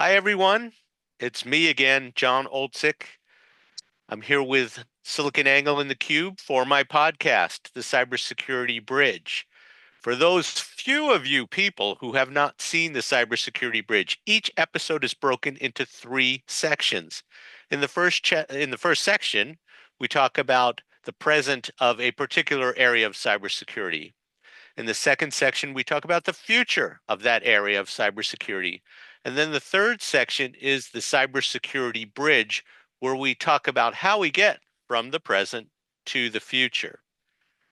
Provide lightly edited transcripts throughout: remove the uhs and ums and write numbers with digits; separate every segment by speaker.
Speaker 1: Hi, everyone. It's me again, Jon Oltsik. I'm here with SiliconANGLE and theCUBE for my podcast, the Cybersecurity Bridge. For those few of you people who have not seen the Cybersecurity Bridge, each episode is broken into three sections. In the first section, we talk about the present of a particular area of cybersecurity. In the second section, we talk about the future of that area of cybersecurity. And then the third section is the cybersecurity bridge, where we talk about how we get from the present to the future.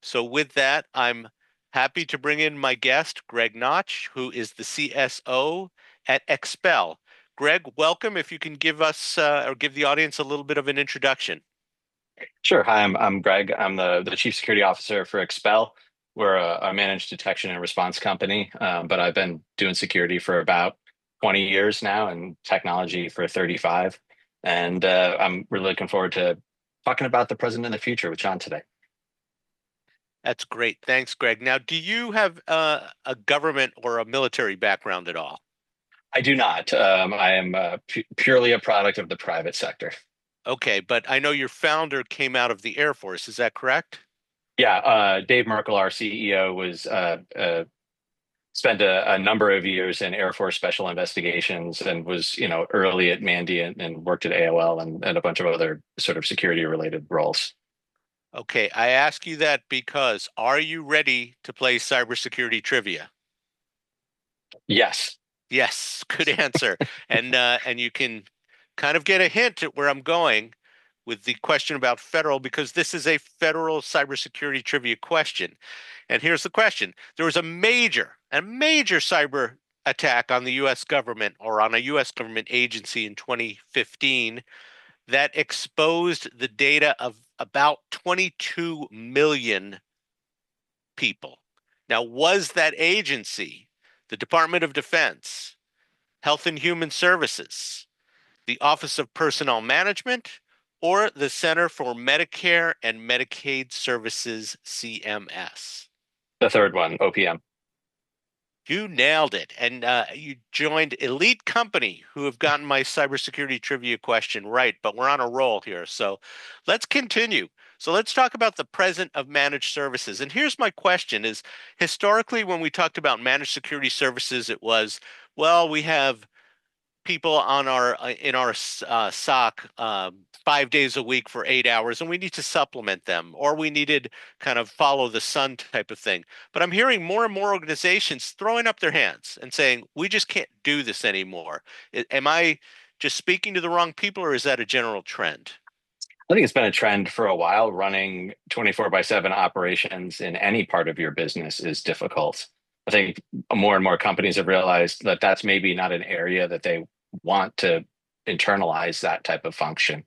Speaker 1: So with that, I'm happy to bring in my guest, Greg Notch, who is the CSO at Expel. Greg, welcome. If you can give us or give the audience a little bit of an introduction.
Speaker 2: Sure. Hi, I'm Greg. I'm the Chief Security Officer for Expel. We're a managed detection and response company, but I've been doing security for about 20 years now and technology for 35. And I'm really looking forward to talking about the present and the future with John today.
Speaker 1: That's great. Thanks, Greg. Now, do you have a government or a military background at all?
Speaker 2: I do not. I am purely a product of the private sector.
Speaker 1: Okay, but I know your founder came out of the Air Force. Is that correct?
Speaker 2: Yeah, Dave Merkel, our CEO, was spent a number of years in Air Force Special Investigations and was, early at Mandiant and worked at AOL and a bunch of other sort of security related roles.
Speaker 1: Okay, I ask you that because are you ready to play cybersecurity trivia?
Speaker 2: Yes.
Speaker 1: Yes, good answer. And you can kind of get a hint at where I'm going with the question about federal because this is a federal cybersecurity trivia question. And here's the question. There was a major cyber attack on the US government or on a US government agency in 2015 that exposed the data of about 22 million people. Now, was that agency the Department of Defense, Health and Human Services, the Office of Personnel Management, or the Center for Medicare and Medicaid Services, CMS?
Speaker 2: The third one, OPM.
Speaker 1: You nailed it. And you joined elite company who have gotten my cybersecurity trivia question right, but we're on a roll here. So let's continue. So let's talk about the present of managed services. And here's my question is historically, when we talked about managed security services, it was, well, we have people on our in our SOC 5 days a week for 8 hours, and we need to supplement them, or we needed kind of follow the sun type of thing. But I'm hearing more and more organizations throwing up their hands and saying, we just can't do this anymore. Am I just speaking to the wrong people, or is that a general trend?
Speaker 2: I think it's been a trend for a while. Running 24 by 7 operations in any part of your business is difficult. I think more and more companies have realized that that's maybe not an area that they want to internalize that type of function.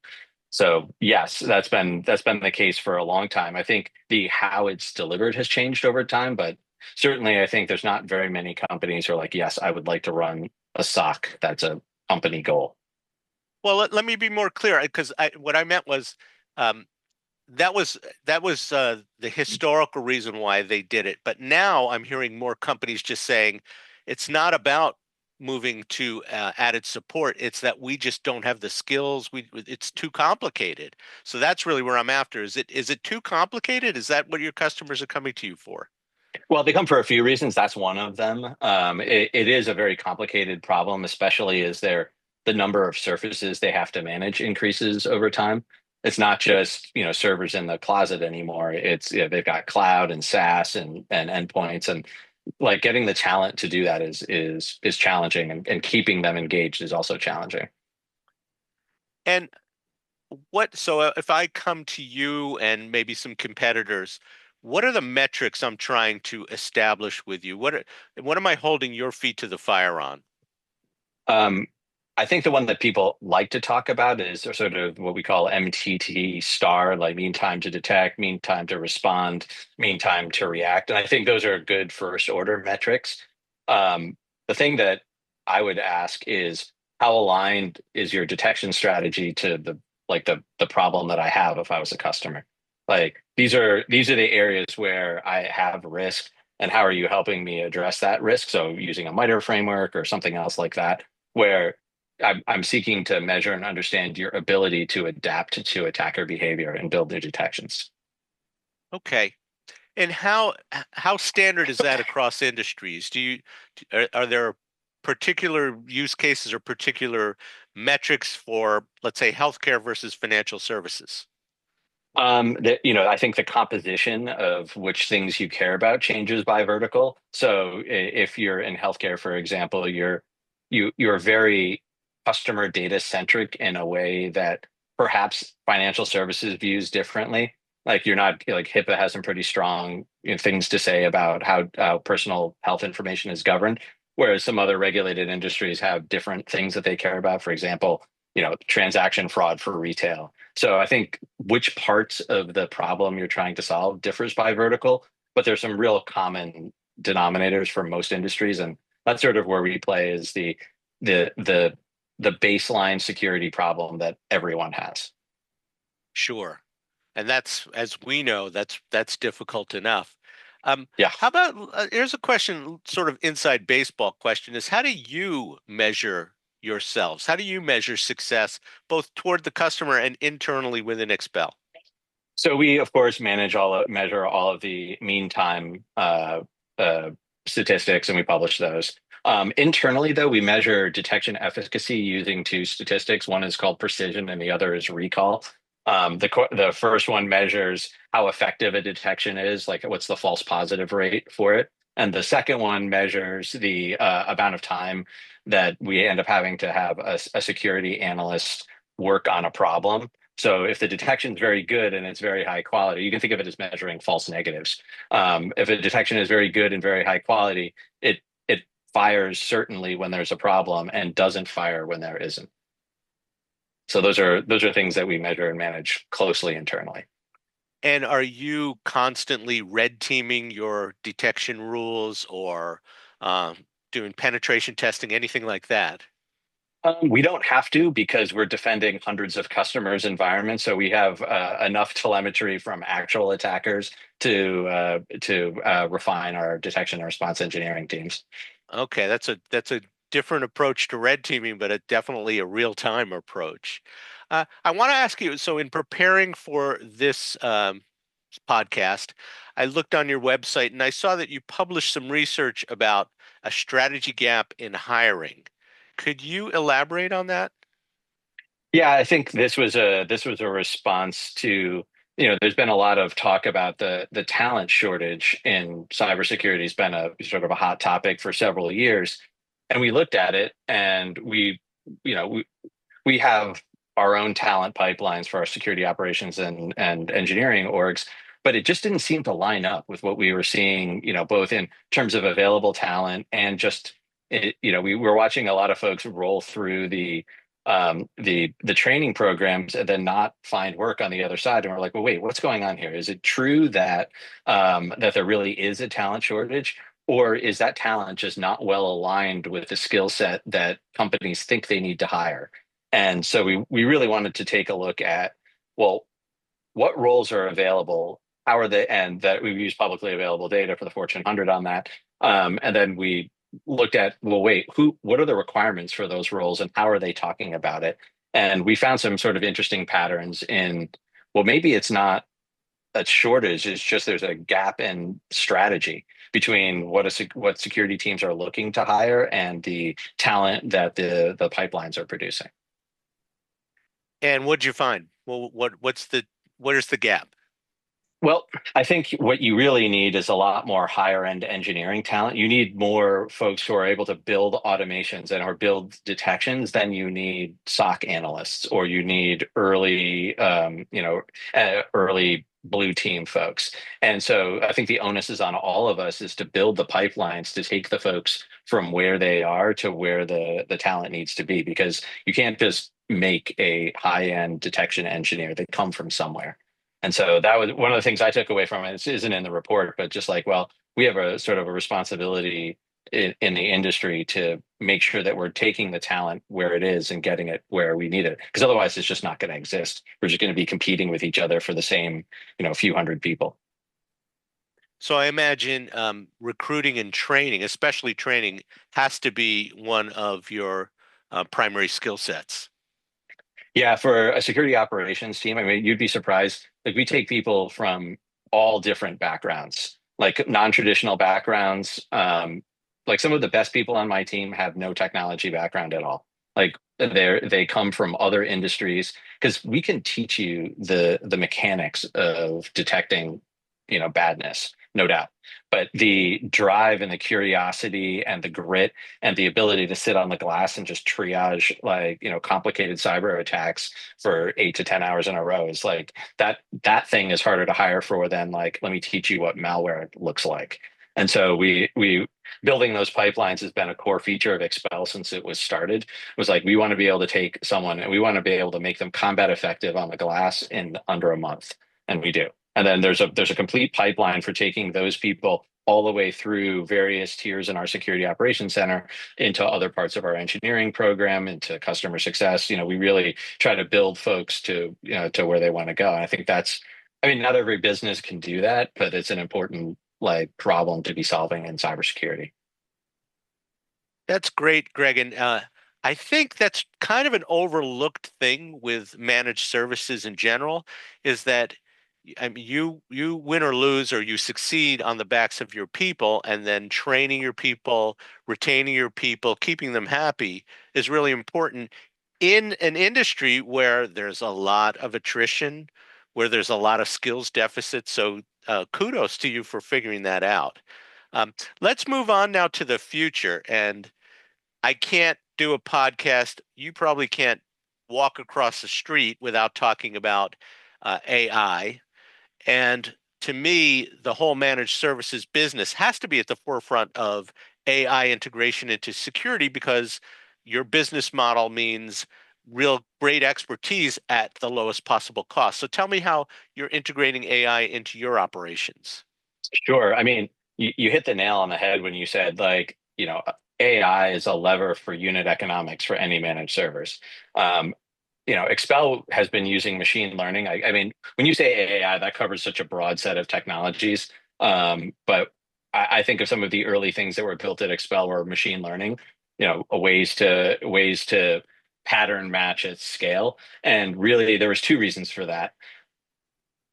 Speaker 2: So yes, that's been the case for a long time. I think the how it's delivered has changed over time, but certainly I think there's not very many companies who are like, yes, I would like to run a SOC. That's a company goal.
Speaker 1: Well, let me be more clear because what I meant was um, that was the historical reason why they did it. But now I'm hearing more companies just saying it's not about moving to added support. It's that we just don't have the skills. It's too complicated. So that's really where I'm after. Is it too complicated? Is that what your customers are coming to you for?
Speaker 2: Well, they come for a few reasons. That's one of them. It is a very complicated problem, especially as the number of surfaces they have to manage increases over time. It's not just servers in the closet anymore. It's they've got cloud and SaaS and endpoints, and like getting the talent to do that is challenging, and keeping them engaged is also challenging.
Speaker 1: And so if I come to you and maybe some competitors, what are the metrics I'm trying to establish with you? What am I holding your feet to the fire on?
Speaker 2: Um, I think the one that people like to talk about is sort of what we call MTT star, like mean time to detect, mean time to respond, mean time to react. And I think those are good first order metrics. The thing that I would ask is how aligned is your detection strategy to the problem that I have if I was a customer? Like these are the areas where I have risk, and how are you helping me address that risk? So using a MITRE framework or something else like that, where I'm seeking to measure and understand your ability to adapt to attacker behavior and build new detections.
Speaker 1: Okay. And how standard is that across industries? Are there particular use cases or particular metrics for, let's say, healthcare versus financial services?
Speaker 2: I think the composition of which things you care about changes by vertical. So if you're in healthcare, for example, you're very customer data centric in a way that perhaps financial services views differently. Like you're not like HIPAA has some pretty strong things to say about how personal health information is governed, whereas some other regulated industries have different things that they care about. For example, transaction fraud for retail. So I think which parts of the problem you're trying to solve differs by vertical, but there's some real common denominators for most industries, and that's sort of where we play is the the the baseline security problem that everyone has.
Speaker 1: Sure. And that's, as we know, that's difficult enough.
Speaker 2: Yeah.
Speaker 1: How about here's a question, sort of inside baseball question is how do you measure yourselves? How do you measure success both toward the customer and internally within Expel?
Speaker 2: So we, of course, measure all of the mean time uh, statistics, and we publish those. Internally, though, we measure detection efficacy using two statistics. One is called precision, and the other is recall. The first one measures how effective a detection is, like what's the false positive rate for it, and the second one measures the amount of time that we end up having to have a security analyst work on a problem. So if the detection is very good and it's very high quality, you can think of it as measuring false negatives. If a detection is very good and very high quality, it fires certainly when there's a problem and doesn't fire when there isn't. So those are things that we measure and manage closely internally.
Speaker 1: And are you constantly red teaming your detection rules or doing penetration testing, anything like that?
Speaker 2: We don't have to because we're defending hundreds of customers' environments, so we have enough telemetry from actual attackers to refine our detection and response engineering teams.
Speaker 1: Okay, that's a different approach to red teaming, but definitely a real-time approach. I want to ask you, so in preparing for this podcast, I looked on your website and I saw that you published some research about a strategy gap in hiring. Could you elaborate on that?
Speaker 2: Yeah, I think this was a response to, there's been a lot of talk about the talent shortage in cybersecurity has been a sort of a hot topic for several years. And we looked at it and you know, we, we have our own talent pipelines for our security operations and engineering orgs, but it just didn't seem to line up with what we were seeing, both in terms of available talent and just, we were watching a lot of folks roll through the training programs and then not find work on the other side. And we're like, well, wait, what's going on here? Is it true that that there really is a talent shortage? Or is that talent just not well aligned with the skill set that companies think they need to hire? And so we really wanted to take a look at, well, what roles are available? How are they? And that we've used publicly available data for the Fortune 100 on that. And then we looked at, well, wait, what are the requirements for those roles and how are they talking about it? And we found some sort of interesting patterns in, well, maybe it's not a shortage, it's just there's a gap in strategy between what security teams are looking to hire and the talent that the pipelines are producing.
Speaker 1: And what'd you find? Well, where's the gap?
Speaker 2: Well, I think what you really need is a lot more higher end engineering talent. You need more folks who are able to build automations and or build detections than you need SOC analysts or you need early blue team folks. And so I think the onus is on all of us is to build the pipelines to take the folks from where they are to where the talent needs to be, because you can't just make a high end detection engineer. They come from somewhere. And so that was one of the things I took away from it. This isn't in the report, but just like, well, we have a sort of a responsibility in the industry to make sure that we're taking the talent where it is and getting it where we need it. Because otherwise, it's just not going to exist. We're just going to be competing with each other for the same, few hundred people.
Speaker 1: So I imagine recruiting and training, especially training, has to be one of your primary skill sets?
Speaker 2: Yeah, for a security operations team, I mean, you'd be surprised. Like we take people from all different backgrounds, like non-traditional backgrounds. Like some of the best people on my team have no technology background at all. Like they come from other industries because we can teach you the mechanics of detecting, badness, no doubt. But the drive and the curiosity and the grit and the ability to sit on the glass and just triage like complicated cyber attacks for 8 to 10 hours in a row is like that thing is harder to hire for than like let me teach you what malware looks like. And so we building those pipelines has been a core feature of Expel since it was started. It was like we want to be able to take someone and we want to be able to make them combat effective on the glass in under a month, and we do. And then there's a complete pipeline for taking those people all the way through various tiers in our security operations center into other parts of our engineering program, into customer success. We really try to build folks to where they want to go. And I think I mean, not every business can do that, but it's an important like problem to be solving in cybersecurity.
Speaker 1: That's great, Greg. And I think that's kind of an overlooked thing with managed services in general, is that I mean, you win or lose, or you succeed on the backs of your people, and then training your people, retaining your people, keeping them happy is really important in an industry where there's a lot of attrition, where there's a lot of skills deficits. So kudos to you for figuring that out. Um, let's move on now to the future. And I can't do a podcast. You probably can't walk across the street without talking about AI. And to me, the whole managed services business has to be at the forefront of AI integration into security, because your business model means real great expertise at the lowest possible cost. So tell me how you're integrating AI into your operations.
Speaker 2: Sure. I mean, you hit the nail on the head when you said like, AI is a lever for unit economics for any managed servers. Um, Expel has been using machine learning. I mean, when you say AI, that covers such a broad set of technologies. But I think of some of the early things that were built at Expel were machine learning, ways to pattern match at scale. And really, there was two reasons for that.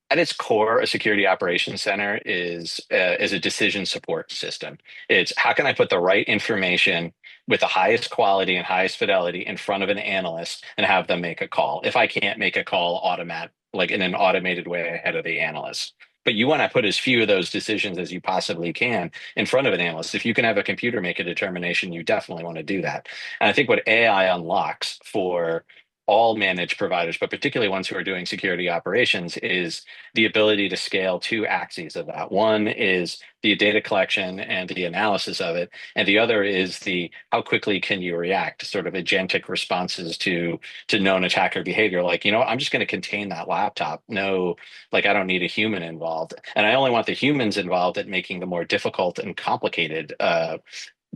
Speaker 2: At its core, a security operations center is a decision support system. It's how can I put the right information with the highest quality and highest fidelity in front of an analyst and have them make a call. If I can't make a call like in an automated way ahead of the analyst. But you want to put as few of those decisions as you possibly can in front of an analyst. If you can have a computer make a determination, you definitely want to do that. And I think what AI unlocks for all managed providers, but particularly ones who are doing security operations, is the ability to scale two axes of that. One is the data collection and the analysis of it, and the other is the how quickly can you react, sort of agentic responses to known attacker behavior. Like, I'm just going to contain that laptop. No, like I don't need a human involved, and I only want the humans involved at making the more difficult and complicated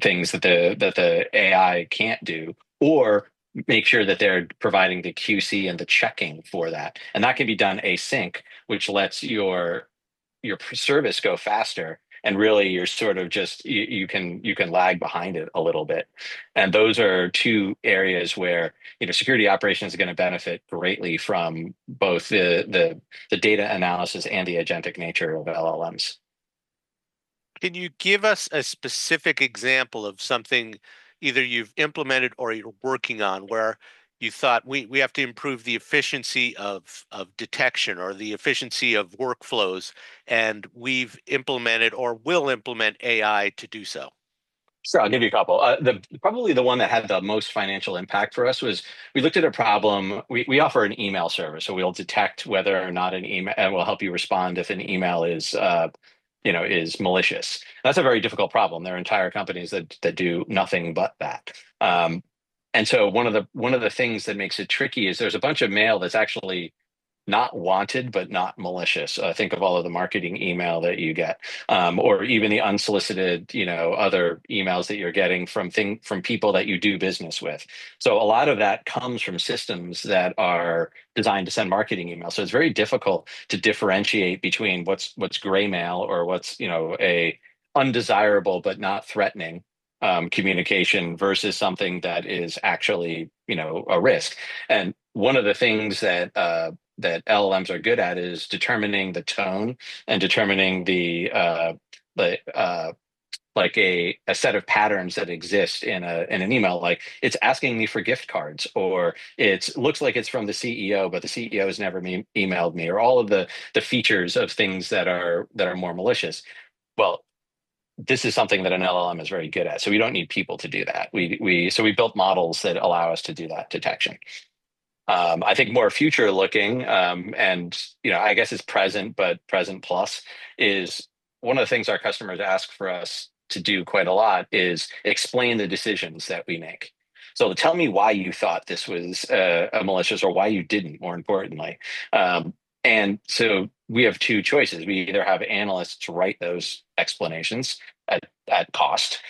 Speaker 2: things that the AI can't do, or make sure that they're providing the QC and the checking for that. And that can be done async, which lets your service go faster. And really you're sort of just you can lag behind it a little bit. And those are two areas where security operations is going to benefit greatly from both the data analysis and the agentic nature of LLMs.
Speaker 1: Can you give us a specific example of something either you've implemented or you're working on where you thought we have to improve the efficiency of detection or the efficiency of workflows, and we've implemented or will implement AI to do so?
Speaker 2: Sure, I'll give you a couple. The probably the one that had the most financial impact for us was we looked at a problem. We offer an email service, so we'll detect whether or not an email, and we'll help you respond if an email is malicious. That's a very difficult problem. There are entire companies that do nothing but that. And so one of the things that makes it tricky is there's a bunch of mail that's actually not wanted but not malicious. Think of all of the marketing email that you get, or even the unsolicited, other emails that you're getting from people that you do business with. So a lot of that comes from systems that are designed to send marketing emails. So it's very difficult to differentiate between what's gray mail or what's a undesirable but not threatening, communication versus something that is actually, a risk. And one of the things that LLMs are good at is determining the tone and determining the like a set of patterns that exist in an email. Like it's asking me for gift cards, or it looks like it's from the CEO, but the CEO has never emailed me, or all of the features of things that are more malicious. Well, this is something that an LLM is very good at. So we don't need people to do that. We built models that allow us to do that detection. I think more future looking, and I guess it's present, but present plus is one of the things our customers ask for us to do quite a lot is explain the decisions that we make. So tell me why you thought this was a malicious, or why you didn't, more importantly. And so we have two choices. We either have analysts write those explanations at cost,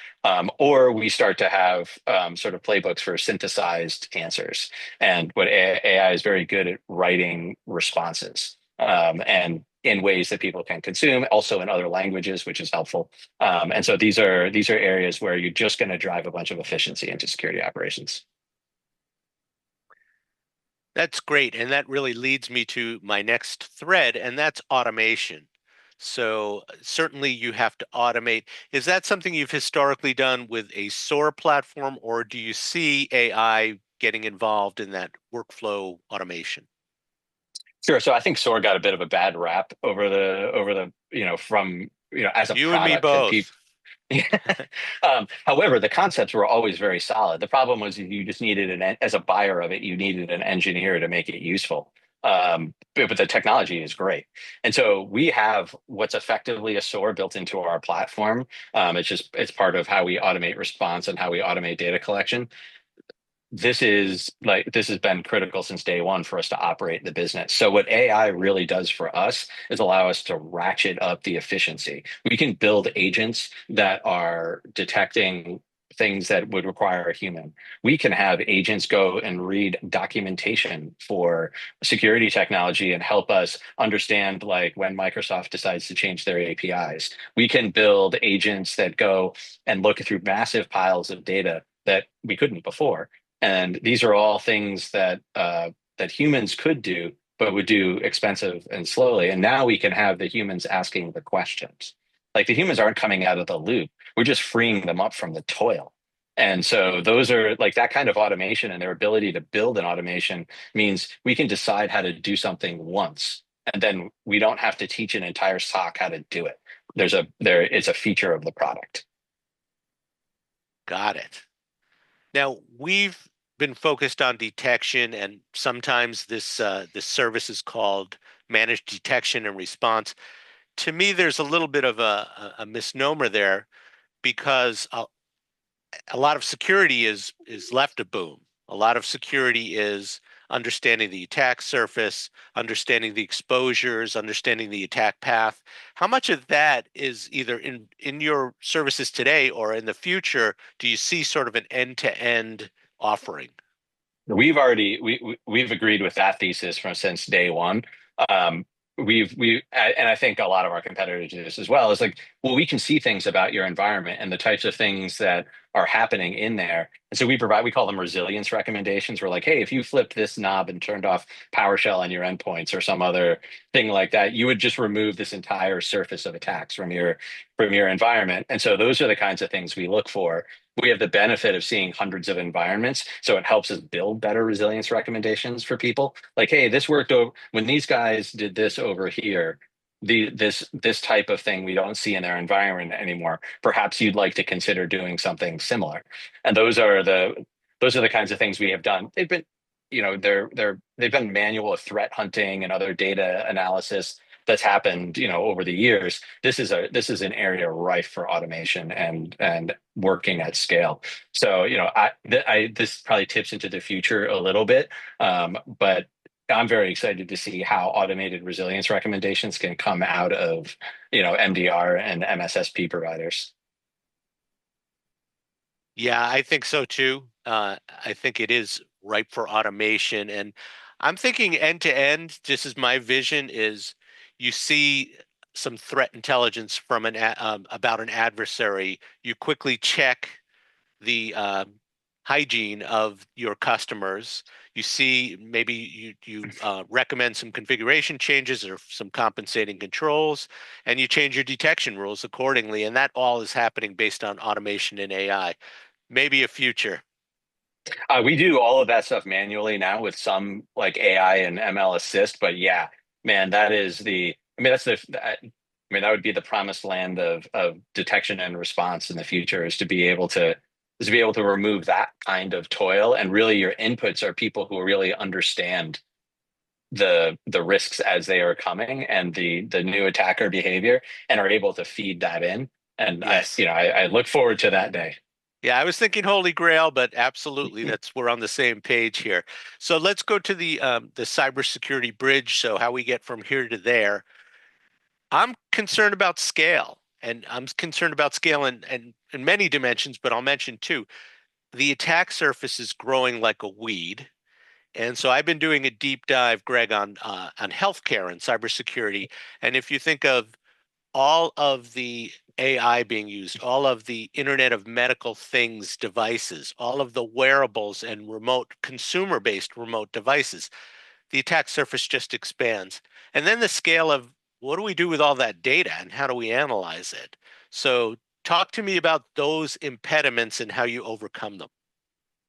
Speaker 2: or we start to have sort of playbooks for synthesized answers. And what AI is very good at writing responses, and in ways that people can consume, also in other languages, which is helpful. And so these are areas where you're just going to drive a bunch of efficiency into security operations.
Speaker 1: That's great. And that really leads me to my next thread, and that's automation. So certainly you have to automate. Is that something you've historically done with a SOAR platform, or do you see AI getting involved in that workflow automation?
Speaker 2: Sure. So I think SOAR got a bit of a bad rap over the from as a
Speaker 1: You and me
Speaker 2: product, and people.
Speaker 1: both.
Speaker 2: However, the concepts were always very solid. The problem was you just needed as a buyer of it, you needed an engineer to make it useful. But the technology is great. And so we have what's effectively a SOAR built into our platform. It's part of how we automate response and how we automate data collection. This has been critical since day one for us to operate the business. So what AI really does for us is allow us to ratchet up the efficiency. We can build agents that are detecting things that would require a human. We can have agents go and read documentation for security technology and help us understand, like, when Microsoft decides to change their APIs. We can build agents that go and look through massive piles of data that we couldn't before. And these are all things that humans could do, but would do expensive and slowly. And now we can have the humans asking the questions. Like, the humans aren't coming out of the loop. We're just freeing them up from the toil. And so those are like that kind of automation, and their ability to build an automation means we can decide how to do something once, and then we don't have to teach an entire SOC how to do it. It's a feature of the product.
Speaker 1: Got it. Now, we've been focused on detection, and sometimes this service is called managed detection and response. To me, there's a little bit of a misnomer there, because a lot of security is left a boom. A lot of security is understanding the attack surface, understanding the exposures, understanding the attack path. How much of that is either in your services today or in the future do you see sort of an end-to-end offering?
Speaker 2: We've agreed with that thesis from since day one. Um, and I think a lot of our competitors do this as well. Is like, well, we can see things about your environment and the types of things that are happening in there. And so we call them resilience recommendations. We're like, hey, if you flipped this knob and turned off PowerShell on your endpoints or some other thing like that, you would just remove this entire surface of attacks from your environment. And so those are the kinds of things we look for. We have the benefit of seeing hundreds of environments, so it helps us build better resilience recommendations for people. Like, hey, this worked over when these guys did this over here. This type of thing we don't see in their environment anymore. Perhaps you'd like to consider doing something similar. And those are the kinds of things we have done. They've been, they've been manual threat hunting and other data analysis that's happened, over the years. This is an area rife for automation and working at scale. So, this probably tips into the future a little bit, but I'm very excited to see how automated resilience recommendations can come out of, MDR and MSSP providers.
Speaker 1: Yeah, I think so too. I think it is ripe for automation, and I'm thinking end to end. Just as my vision is, you see some threat intelligence from about an adversary. You quickly check the hygiene of your customers. You see, maybe you recommend some configuration changes or some compensating controls, and you change your detection rules accordingly. And that all is happening based on automation and AI. Maybe a future.
Speaker 2: We do all of that stuff manually now with some like AI and ML assist, but yeah, man, that is the, I mean, I mean, that would be the promised land of detection and response in the future is to be able to remove that kind of toil. And really your inputs are people who really understand the risks as they are coming and the new attacker behavior and are able to feed that in. And
Speaker 1: Yes.
Speaker 2: I look forward to that day.
Speaker 1: Yeah, I was thinking Holy Grail, but absolutely, that's we're on the same page here. So let's go to the cybersecurity bridge. So how we get from here to there. I'm concerned about scale, and I'm concerned about scale and in many dimensions, but I'll mention two. The attack surface is growing like a weed. And so I've been doing a deep dive, Greg, on healthcare and cybersecurity. And if you think of all of the AI being used, all of the Internet of Medical Things devices, all of the wearables and remote consumer-based remote devices, the attack surface just expands. And then the scale of what do we do with all that data and how do we analyze it? So talk to me about those impediments and how you overcome them.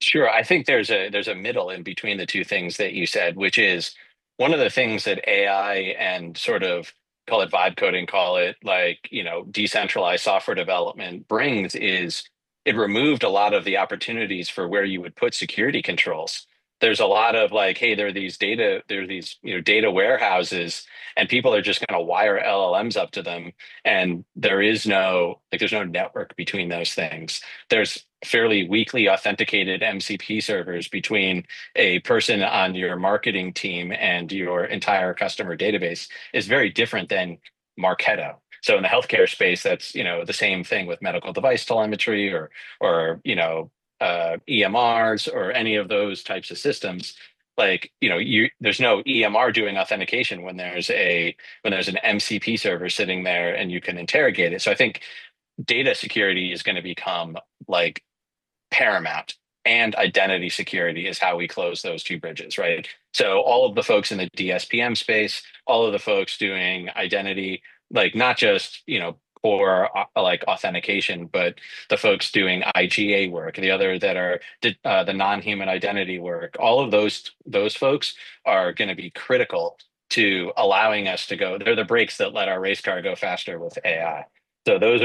Speaker 2: Sure. I think there's a middle in between the two things that you said, which is one of the things that AI and sort of call it vibe coding, call it like, decentralized software development brings is it removed a lot of the opportunities for where you would put security controls. There's a lot of like, hey, there are these, data warehouses and people are just going to wire LLMs up to them. And there's no network between those things. There's fairly weakly authenticated MCP servers between a person on your marketing team and your entire customer database is very different than Marketo. So in the healthcare space, that's the same thing with medical device telemetry or EMRs or any of those types of systems. Like there's no EMR doing authentication when there's an MCP server sitting there and you can interrogate it. So I think data security is going to become like paramount, and identity security is how we close those two bridges, right? So all of the folks in the DSPM space, all of the folks doing identity, like not just, core like authentication, but the folks doing IGA work, the other that are the non-human identity work, all of those folks are going to be critical to allowing us to go. They're the brakes that let our race car go faster with AI. So those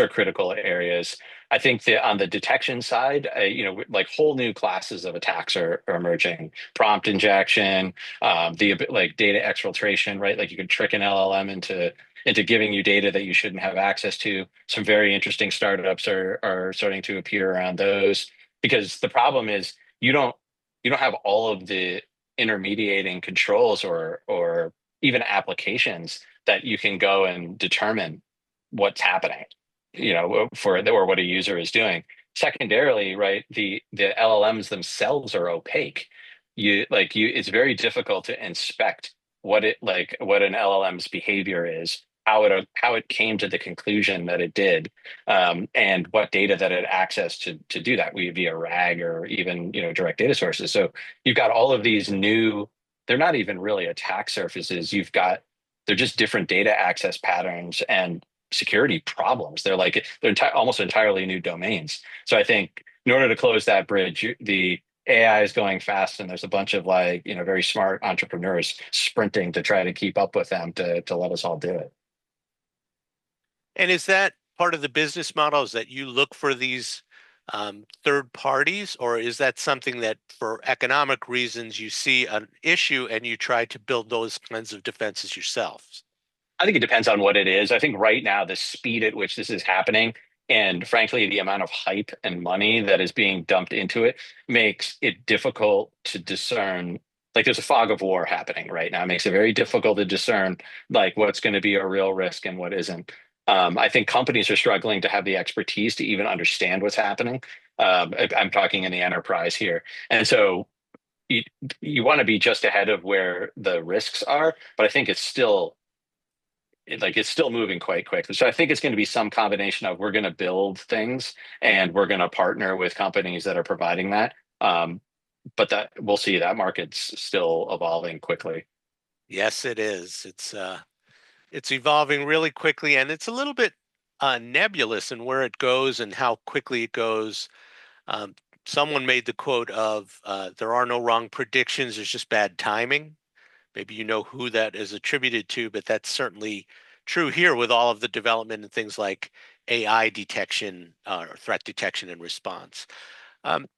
Speaker 2: are critical areas. I think that on the detection side, like whole new classes of attacks are emerging. Prompt injection, like data exfiltration, right? Like you can trick an LLM into giving you data that you shouldn't have access to. Some very interesting startups are starting to appear around those because the problem is you don't have all of the intermediating controls or even applications that you can go and determine what's happening, or what a user is doing. Secondarily, right, the LLMs themselves are opaque. It's very difficult to inspect what an LLM's behavior is, how it came to the conclusion that it did, and what data that it accessed to do that via RAG or even direct data sources. So you've got all of these new. They're not even really attack surfaces. They're just different data access patterns and security problems. Almost entirely new domains. So I think in order to close that bridge, the AI is going fast, and there's a bunch of very smart entrepreneurs sprinting to try to keep up with them to let us all do it.
Speaker 1: And is that part of the business model? Is that you look for these third parties, or is that something that for economic reasons you see an issue and you try to build those kinds of defenses yourselves?
Speaker 2: I think it depends on what it is. I think right now, the speed at which this is happening, and frankly, the amount of hype and money that is being dumped into it makes it difficult to discern. Like there's a fog of war happening right now. It makes it very difficult to discern like what's going to be a real risk and what isn't. I think companies are struggling to have the expertise to even understand what's happening. I'm talking in the enterprise here. And so you want to be just ahead of where the risks are, but I think it's still it's still moving quite quickly. So I think it's going to be some combination of we're going to build things and we're going to partner with companies that are providing that. But that we'll see, that market's still evolving quickly.
Speaker 1: Yes, it is. It's evolving really quickly, and it's a little bit nebulous in where it goes and how quickly it goes. Um, Someone made the quote of there are no wrong predictions, there's just bad timing. Maybe you know who that is attributed to, but that's certainly true here with all of the development and things like AI detection or threat detection and response. Um,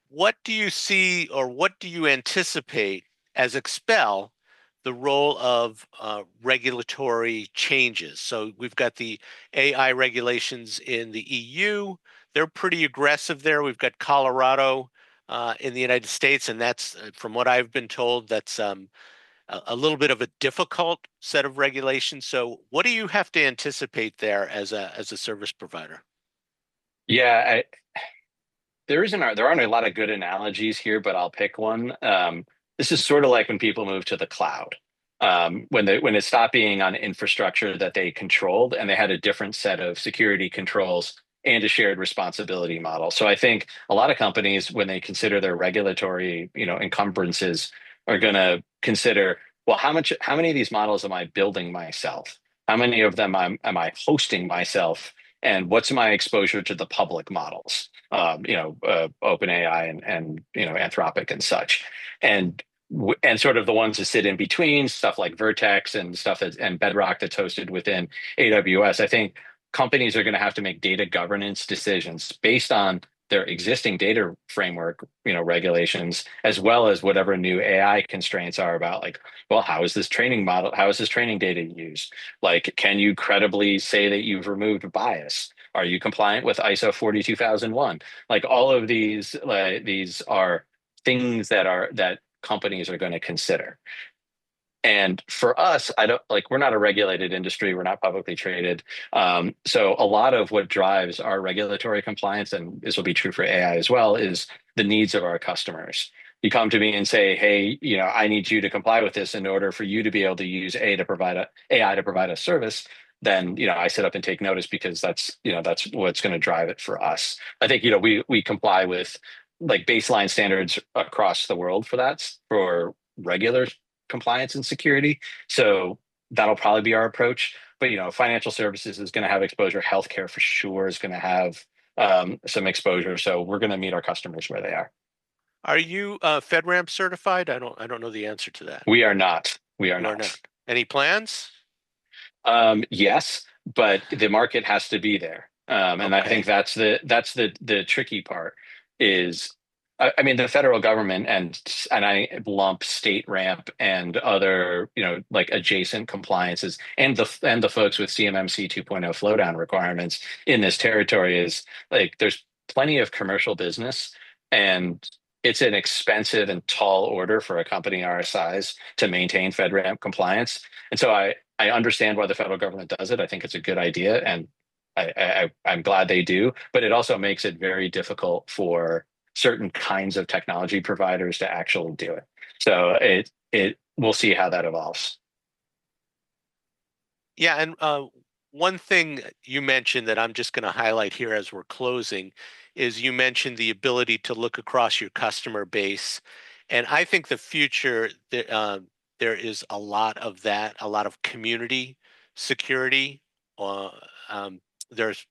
Speaker 1: what do you see or what do you anticipate as Expel the role of regulatory changes? So we've got the AI regulations in the EU. They're pretty aggressive there. We've got Colorado in the United States, and that's, from what I've been told, that's a little bit of a difficult set of regulations. So what do you have to anticipate there as a service provider?
Speaker 2: Yeah, there aren't a lot of good analogies here, but I'll pick one. This is sort of like when people move to the cloud. When it stopped being on infrastructure that they controlled and they had a different set of security controls and a shared responsibility model. So I think a lot of companies, when they consider their regulatory, encumbrances, are going to consider, well, how many of these models am I building myself? How many of them am I hosting myself? And what's my exposure to the public models? OpenAI and Anthropic and such, and and sort of the ones that sit in between, stuff like Vertex and stuff and Bedrock that's hosted within AWS. I think companies are going to have to make data governance decisions based on their existing data framework, regulations, as well as whatever new AI constraints are about, like, well, how is this training data used? Like, can you credibly say that you've removed bias? Are you compliant with ISO 42001? Like, all of these are things that companies are going to consider. And for us, I don't like, we're not a regulated industry. We're not publicly traded. So a lot of what drives our regulatory compliance, and this will be true for AI as well, is the needs of our customers. You come to me and say, hey, I need you to comply with this in order for you to be able to use AI to provide a service. Then, I sit up and take notice, because that's what's going to drive it for us. I think, we comply with like baseline standards across the world for that, for regular compliance and security. So that'll probably be our approach. But financial services is going to have exposure. Healthcare for sure is going to have some exposure. So we're going to meet our customers where they are.
Speaker 1: Are you FedRAMP certified? I don't know the answer to that.
Speaker 2: We are not. We are
Speaker 1: You are not.
Speaker 2: not.
Speaker 1: Any plans?
Speaker 2: Yes, but the market has to be there. And I think
Speaker 1: Okay.
Speaker 2: that's the tricky part is, I mean, the federal government and I lump state ramp and other, like adjacent compliances, and the folks with CMMC 2.0 flow down requirements in this territory, is like there's plenty of commercial business, and it's an expensive and tall order for a company our size to maintain FedRAMP compliance. And so I understand why the federal government does it. I think it's a good idea, and I'm glad they do. But it also makes it very difficult for certain kinds of technology providers to actually do it. So it we'll see how that evolves.
Speaker 1: Yeah, and one thing you mentioned that I'm just going to highlight here as we're closing is you mentioned the ability to look across your customer base, and I think the future there is a lot of that, a lot of community security. Uh, um, there's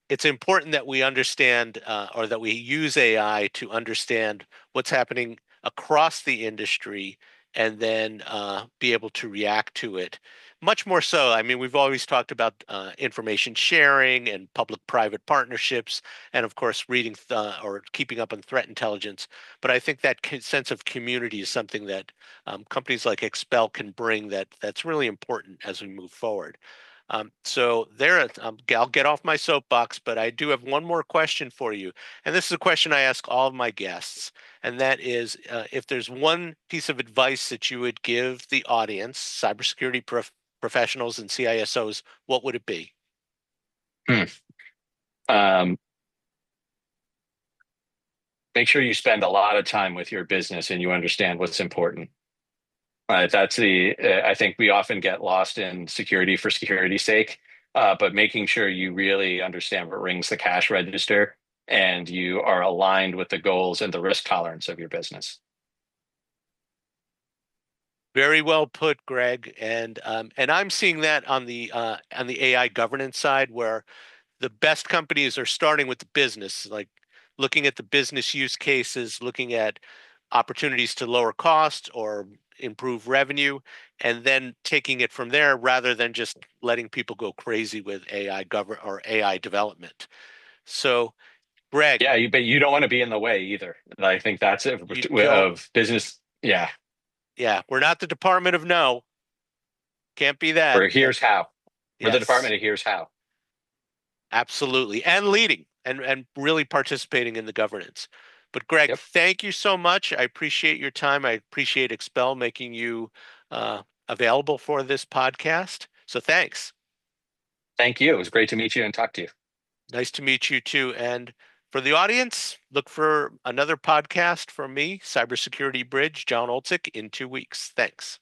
Speaker 1: it's important that we understand or that we use AI to understand what's happening across the industry and then be able to react to it. Much more so, I mean, we've always talked about information sharing and public-private partnerships, and of course, reading or keeping up on threat intelligence. But I think that sense of community is something that companies like Expel can bring that's really important as we move forward. So there, I'll get off my soapbox, but I do have one more question for you. And this is a question I ask all of my guests. And that is, if there's one piece of advice that you would give the audience, cybersecurity professionals and CISOs, what would it be?
Speaker 2: Hmm. Um, Make sure you spend a lot of time with your business and you understand what's important. I think we often get lost in security for security's sake, but making sure you really understand what rings the cash register and you are aligned with the goals and the risk tolerance of your business.
Speaker 1: Very well put, Greg. And I'm seeing that on the AI governance side, where the best companies are starting with the business, like looking at the business use cases, looking at opportunities to lower costs or improve revenue, and then taking it from there rather than just letting people go crazy with AI development. So, Greg,
Speaker 2: Yeah, but you don't want to be in the way either. I think that's it
Speaker 1: you don't.
Speaker 2: of business. Yeah,
Speaker 1: Yeah, we're not the Department of No. Can't be that.
Speaker 2: or here's how. We're the
Speaker 1: Yes.
Speaker 2: department of here's how.
Speaker 1: Absolutely. And leading and really participating in the governance. But Greg,
Speaker 2: Yep.
Speaker 1: thank you so much. I appreciate your time. I appreciate Expel making you available for this podcast. So thanks.
Speaker 2: Thank you. It was great to meet you and talk to you.
Speaker 1: Nice to meet you too. And for the audience, look for another podcast from me, Cybersecurity Bridge, Jon Oltsik, in 2 weeks. Thanks.